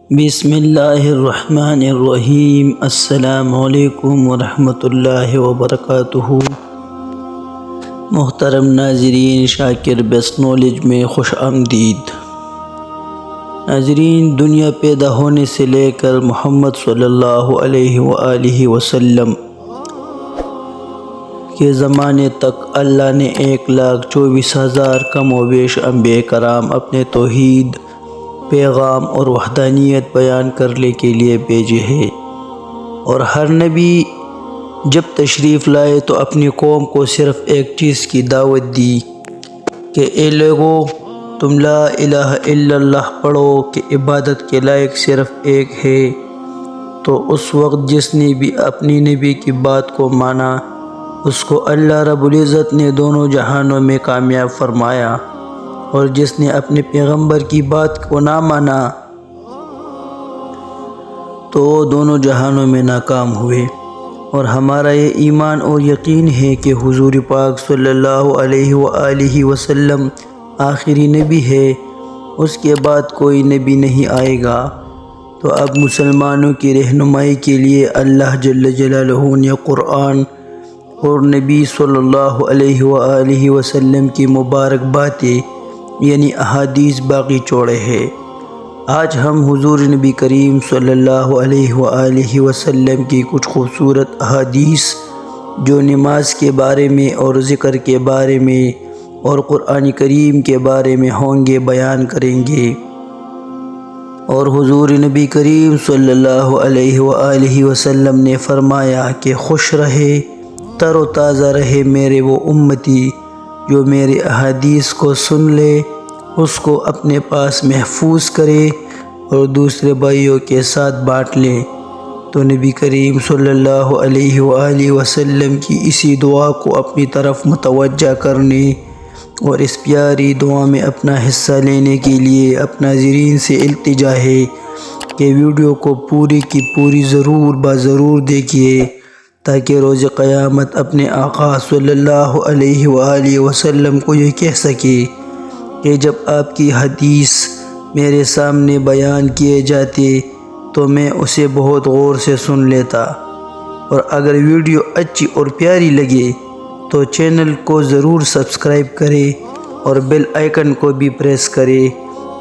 بسم اللہ الرحمن الرحیم۔ السلام علیکم ورحمۃ اللہ وبرکاتہ۔ محترم ناظرین، شاکر بیسٹ نالج میں خوش آمدید۔ ناظرین، دنیا پیدا ہونے سے لے کر محمد صلی اللہ علیہ وآلہ وسلم کے زمانے تک اللہ نے 1,24,000 کم و بیش انبیاء کرام اپنے توحید، پیغام اور وحدانیت بیان کرنے کے لیے بھیجے ہیں، اور ہر نبی جب تشریف لائے تو اپنی قوم کو صرف ایک چیز کی دعوت دی کہ اے لوگو، تم لا الہ الا اللہ پڑھو کہ عبادت کے لائق صرف ایک ہے۔ تو اس وقت جس نے بھی اپنی نبی کی بات کو مانا، اس کو اللہ رب العزت نے دونوں جہانوں میں کامیاب فرمایا، اور جس نے اپنے پیغمبر کی بات کو نہ مانا تو وہ دونوں جہانوں میں ناکام ہوئے۔ اور ہمارا یہ ایمان اور یقین ہے کہ حضور پاک صلی اللہ علیہ وآلہ وسلم آخری نبی ہے، اس کے بعد کوئی نبی نہیں آئے گا۔ تو اب مسلمانوں کی رہنمائی کے لیے اللہ جل جلالہ نے قرآن اور نبی صلی اللہ علیہ وآلہ وسلم کی مبارک باتیں یعنی احادیث باقی چھوڑے ہیں۔ آج ہم حضور نبی کریم صلی اللہ علیہ وآلہ وسلم کی کچھ خوبصورت احادیث جو نماز کے بارے میں اور ذکر کے بارے میں اور قرآن کریم کے بارے میں ہوں گے بیان کریں گے۔ اور حضور نبی کریم صلی اللہ علیہ وآلہ وسلم نے فرمایا کہ خوش رہے، تر و تازہ رہے میرے وہ امتی جو میرے احادیث کو سن لے، اس کو اپنے پاس محفوظ کرے اور دوسرے بھائیوں کے ساتھ بانٹ لے۔ تو نبی کریم صلی اللہ علیہ وآلہ وسلم کی اسی دعا کو اپنی طرف متوجہ کرنے اور اس پیاری دعا میں اپنا حصہ لینے کے لیے اپنا ناظرین سے التجا ہے کہ ویڈیو کو پوری کی پوری ضرور دیکھیے، تاکہ روز قیامت اپنے آقا صلی اللہ علیہ وآلہ وسلم کو یہ کہہ سکے کہ جب آپ کی حدیث میرے سامنے بیان کیے جاتے تو میں اسے بہت غور سے سن لیتا۔ اور اگر ویڈیو اچھی اور پیاری لگے تو چینل کو ضرور سبسکرائب کرے اور بیل آئیکن کو بھی پریس کرے،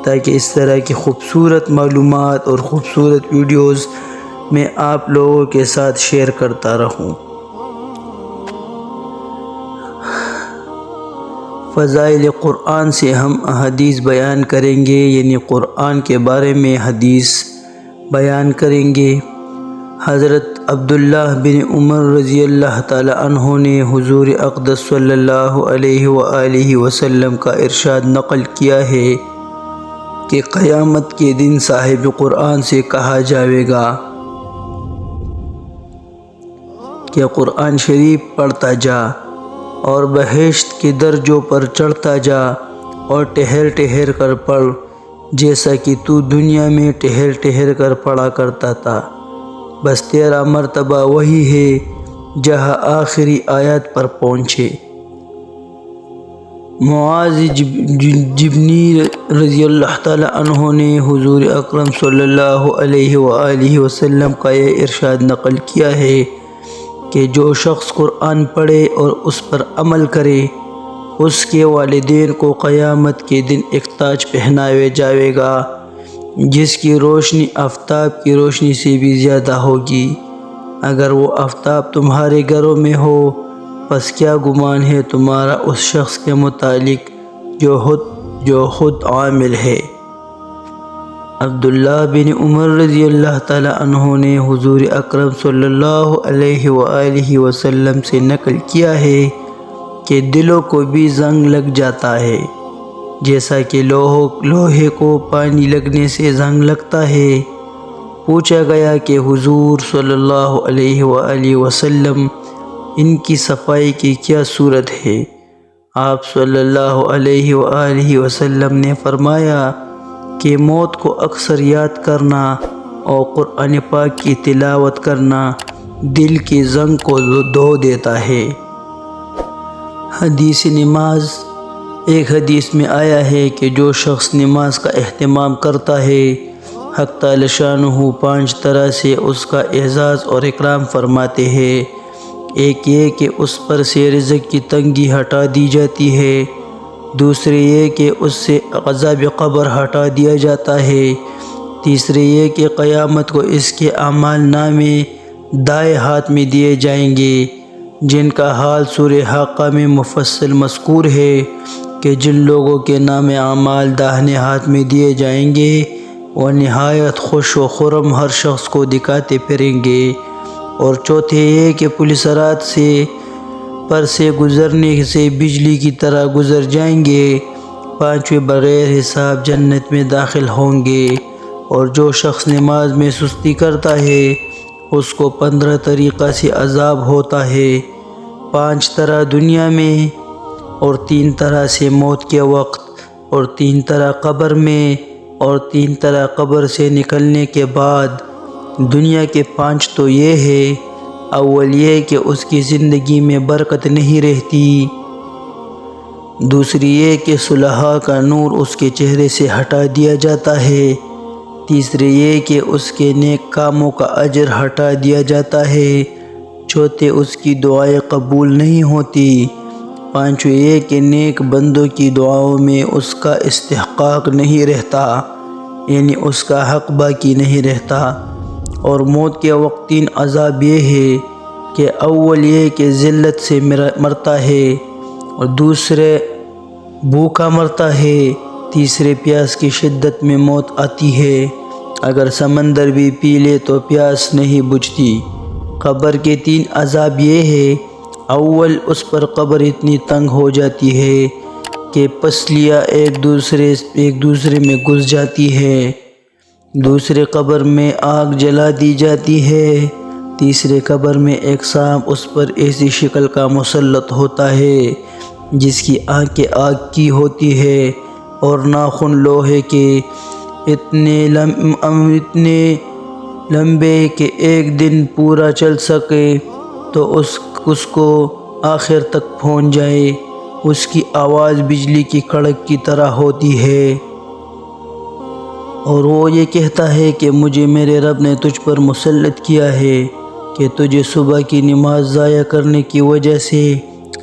تاکہ اس طرح کی خوبصورت معلومات اور خوبصورت ویڈیوز میں آپ لوگوں کے ساتھ شیئر کرتا رہوں۔ فضائل قرآن سے ہم احادیث بیان کریں گے، یعنی قرآن کے بارے میں حدیث بیان کریں گے۔ حضرت عبداللہ بن عمر رضی اللہ تعالی عنہ نے حضور اقدس صلی اللہ علیہ وآلہ وسلم کا ارشاد نقل کیا ہے کہ قیامت کے دن صاحب قرآن سے کہا جائے گا کہ قرآن شریف پڑھتا جا اور بہشت کے درجوں پر چڑھتا جا اور ٹہر کر پڑھ، جیسا کہ تو دنیا میں ٹہر کر پڑھا کرتا تھا، بس تیرا مرتبہ وہی ہے جہاں آخری آیات پر پہنچے۔ معاذ جبنی رضی اللہ تعالی عنہ نے حضور اکرم صلی اللہ علیہ وآلہ وسلم کا یہ ارشاد نقل کیا ہے کہ جو شخص قرآن پڑھے اور اس پر عمل کرے، اس کے والدین کو قیامت کے دن ایک تاج پہنایا جائے گا جس کی روشنی آفتاب کی روشنی سے بھی زیادہ ہوگی۔ اگر وہ آفتاب تمہارے گھروں میں ہو، پس کیا گمان ہے تمہارا اس شخص کے متعلق جو خود عامل ہے۔ عبداللہ بن عمر رضی اللہ تعالی عنہ نے حضور اکرم صلی اللہ علیہ وآلہ وسلم سے نقل کیا ہے کہ دلوں کو بھی زنگ لگ جاتا ہے، جیسا کہ لوہے کو پانی لگنے سے زنگ لگتا ہے۔ پوچھا گیا کہ حضور صلی اللہ علیہ وآلہ وسلم، ان کی صفائی کی کیا صورت ہے؟ آپ صلی اللہ علیہ وآلہ وسلم نے فرمایا کہ موت کو اکثر یاد کرنا اور قرآن پاک کی تلاوت کرنا دل کی زنگ کو دھو دیتا ہے۔ حدیث نماز۔ ایک حدیث میں آیا ہے کہ جو شخص نماز کا اہتمام کرتا ہے، حق تعالی شانہ 5 طرح سے اس کا اعزاز اور اکرام فرماتے ہیں۔ ایک یہ کہ اس پر سے رزق کی تنگی ہٹا دی جاتی ہے، دوسرے یہ کہ اس سے عذاب قبر ہٹا دیا جاتا ہے، تیسرے یہ کہ قیامت کو اس کے اعمال نامے دائیں ہاتھ میں دیے جائیں گے، جن کا حال سورہ حاقہ میں مفصل مذکور ہے کہ جن لوگوں کے نام اعمال داہنے ہاتھ میں دیے جائیں گے وہ نہایت خوش و خرم ہر شخص کو دکھاتے پھریں گے۔ اور چوتھے یہ کہ پولیس رات پر سے گزرنے سے بجلی کی طرح گزر جائیں گے، پانچویں بغیر حساب جنت میں داخل ہوں گے۔ اور جو شخص نماز میں سستی کرتا ہے اس کو 15 طریقہ سے عذاب ہوتا ہے، 5 طرح دنیا میں، اور 3 طرح سے موت کے وقت، اور 3 طرح قبر میں، اور 3 طرح قبر سے نکلنے کے بعد۔ دنیا کے 5 تو یہ ہے، اول یہ کہ اس کی زندگی میں برکت نہیں رہتی، دوسری یہ کہ صلحاء کا نور اس کے چہرے سے ہٹا دیا جاتا ہے، تیسرے یہ کہ اس کے نیک کاموں کا اجر ہٹا دیا جاتا ہے، چوتھے اس کی دعائیں قبول نہیں ہوتی، پانچویں یہ کہ نیک بندوں کی دعاؤں میں اس کا استحقاق نہیں رہتا، یعنی اس کا حق باقی نہیں رہتا۔ اور موت کے وقت 3 عذاب یہ ہے کہ اول یہ کہ ذلت سے مرتا ہے، اور دوسرے بھوکا مرتا ہے، تیسرے پیاس کی شدت میں موت آتی ہے، اگر سمندر بھی پی لے تو پیاس نہیں بجھتی۔ قبر کے 3 عذاب یہ ہے، اول اس پر قبر اتنی تنگ ہو جاتی ہے کہ پسلیاں ایک دوسرے میں گھس جاتی ہے، دوسرے قبر میں آگ جلا دی جاتی ہے، تیسرے قبر میں ایک سانپ اس پر ایسی شکل کا مسلط ہوتا ہے جس کی آنکھیں آگ کی ہوتی ہے اور ناخن لوہے کے، اتنے لمبے کہ ایک دن پورا چل سکے تو اس کو آخر تک پہنچ جائے، اس کی آواز بجلی کی کڑک کی طرح ہوتی ہے، اور وہ یہ کہتا ہے کہ مجھے میرے رب نے تجھ پر مسلط کیا ہے کہ تجھے صبح کی نماز ضائع کرنے کی وجہ سے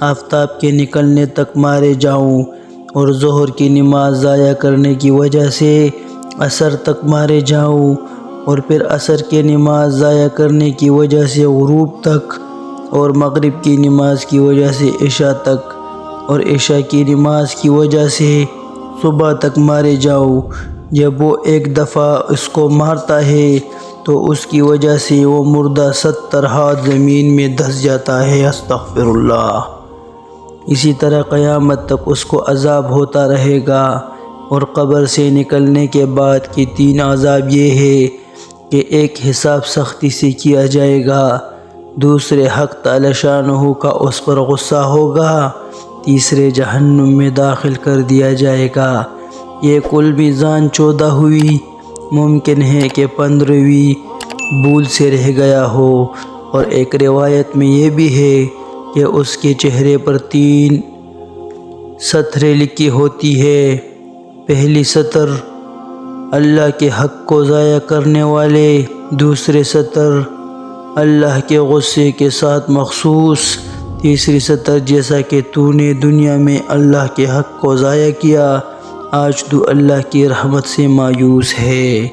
آفتاب کے نکلنے تک مارے جاؤں، اور ظہر کی نماز ضائع کرنے کی وجہ سے عصر تک مارے جاؤں، اور پھر عصر کی نماز ضائع کرنے کی وجہ سے غروب تک، اور مغرب کی نماز کی وجہ سے عشاء تک، اور عشاء کی نماز کی وجہ سے صبح تک مارے جاؤں۔ جب وہ ایک دفعہ اس کو مارتا ہے تو اس کی وجہ سے وہ مردہ 70 ہاتھ زمین میں دھس جاتا ہے، استغفر اللہ۔ اسی طرح قیامت تک اس کو عذاب ہوتا رہے گا۔ اور قبر سے نکلنے کے بعد کے 3 عذاب یہ ہے کہ ایک حساب سختی سے کیا جائے گا، دوسرے حق تعالی شانہ کا اس پر غصہ ہوگا، تیسرے جہنم میں داخل کر دیا جائے گا۔ یہ کل میزان 14 ہوئی، ممکن ہے کہ 15ویں بھول سے رہ گیا ہو، اور ایک روایت میں یہ بھی ہے کہ اس کے چہرے پر 3 سطریں لکھی ہوتی ہے، پہلی سطر اللہ کے حق کو ضائع کرنے والے، دوسرے سطر اللہ کے غصے کے ساتھ مخصوص، تیسری سطر جیسا کہ تو نے دنیا میں اللہ کے حق کو ضائع کیا، آج تو اللہ کی رحمت سے مایوس ہے۔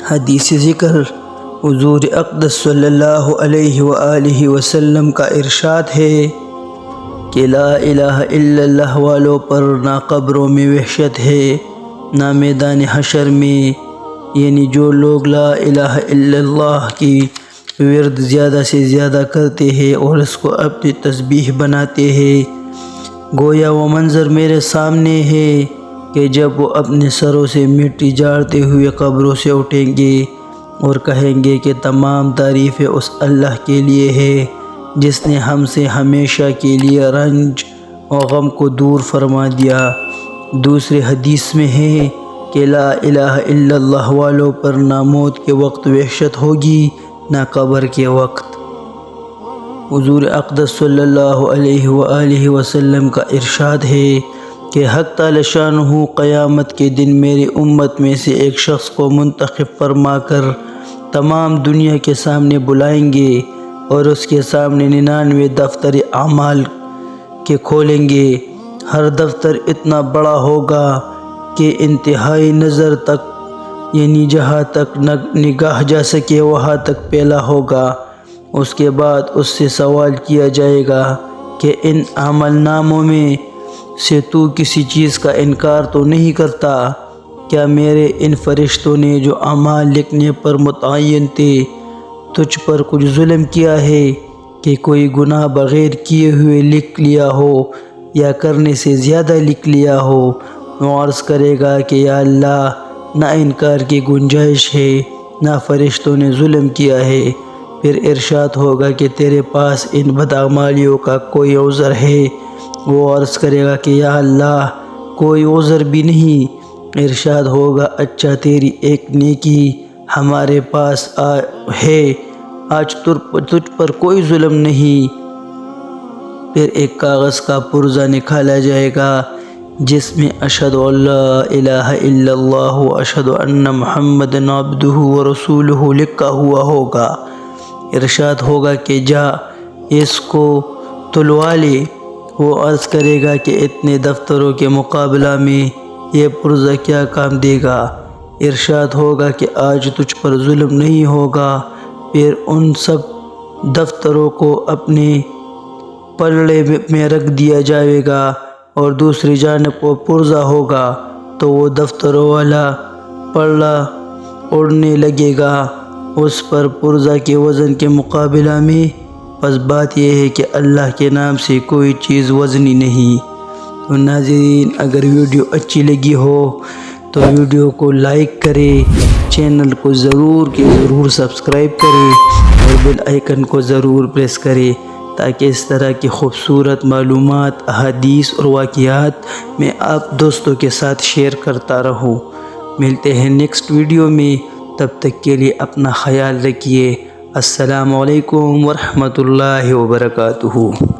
حدیث ذکر، حضور اقدس صلی اللہ علیہ وآلہ وسلم کا ارشاد ہے کہ لا الہ الا اللہ والوں پر نہ قبروں میں وحشت ہے نہ میدان حشر میں، یعنی جو لوگ لا الہ الا اللہ کی ورد زیادہ سے زیادہ کرتے ہیں اور اس کو اپنی تسبیح بناتے ہیں، گویا وہ منظر میرے سامنے ہے کہ جب وہ اپنے سروں سے مٹی جھاڑتے ہوئے قبروں سے اٹھیں گے اور کہیں گے کہ تمام تعریفیں اس اللہ کے لیے ہے جس نے ہم سے ہمیشہ کے لیے رنج و غم کو دور فرما دیا۔ دوسرے حدیث میں ہے کہ لا الہ الا اللہ والوں پر نہ موت کے وقت وحشت ہوگی نہ قبر کے وقت۔ حضور اقدس صلی اللہ علیہ وآلہ وسلم کا ارشاد ہے کہ حق تعالی شانہ قیامت کے دن میری امت میں سے ایک شخص کو منتخب فرما کر تمام دنیا کے سامنے بلائیں گے اور اس کے سامنے 99 دفتر اعمال کے کھولیں گے۔ ہر دفتر اتنا بڑا ہوگا کہ انتہائی نظر تک یعنی جہاں تک نگاہ جا سکے وہاں تک پھیلا ہوگا۔ اس کے بعد اس سے سوال کیا جائے گا کہ ان عمل ناموں میں سے تو کسی چیز کا انکار تو نہیں کرتا؟ کیا میرے ان فرشتوں نے جو اعمال لکھنے پر متعین تھے تجھ پر کچھ ظلم کیا ہے کہ کوئی گناہ بغیر کیے ہوئے لکھ لیا ہو یا کرنے سے زیادہ لکھ لیا ہو؟ وہ عرض کرے گا کہ یا اللہ، نہ انکار کی گنجائش ہے، نہ فرشتوں نے ظلم کیا ہے۔ پھر ارشاد ہوگا کہ تیرے پاس ان بدعمالیوں کا کوئی عذر ہے؟ وہ عرض کرے گا کہ یا اللہ، کوئی عذر بھی نہیں۔ ارشاد ہوگا اچھا، تیری ایک نیکی ہمارے پاس ہے، آج تجھ پر کوئی ظلم نہیں۔ پھر ایک کاغذ کا پرزہ نکالا جائے گا جس میں اشہد ان لا الہ الا اللہ و اشہد ان محمد عبدہ و رسولہ لکھا ہوا ہوگا۔ ارشاد ہوگا کہ جا اس کو تلوا لے۔ وہ عرض کرے گا کہ اتنے دفتروں کے مقابلہ میں یہ پرزہ کیا کام دے گا؟ ارشاد ہوگا کہ آج تجھ پر ظلم نہیں ہوگا۔ پھر ان سب دفتروں کو اپنے پلڑے میں رکھ دیا جائے گا اور دوسری جانب وہ پرزہ ہوگا تو وہ دفتروں والا پلڑا اڑنے لگے گا اس پر پرزہ کے وزن کے مقابلہ میں۔ بس بات یہ ہے کہ اللہ کے نام سے کوئی چیز وزنی نہیں۔ تو ناظرین، اگر ویڈیو اچھی لگی ہو تو ویڈیو کو لائک کریں، چینل کو ضرور سبسکرائب کریں اور بیل آئیکن کو ضرور پریس کریں تاکہ اس طرح کی خوبصورت معلومات، احادیث اور واقعات میں آپ دوستوں کے ساتھ شیئر کرتا رہوں۔ ملتے ہیں نیکسٹ ویڈیو میں، تب تک کے لیے اپنا خیال رکھیے۔ السلام علیکم ورحمۃ اللہ وبرکاتہ۔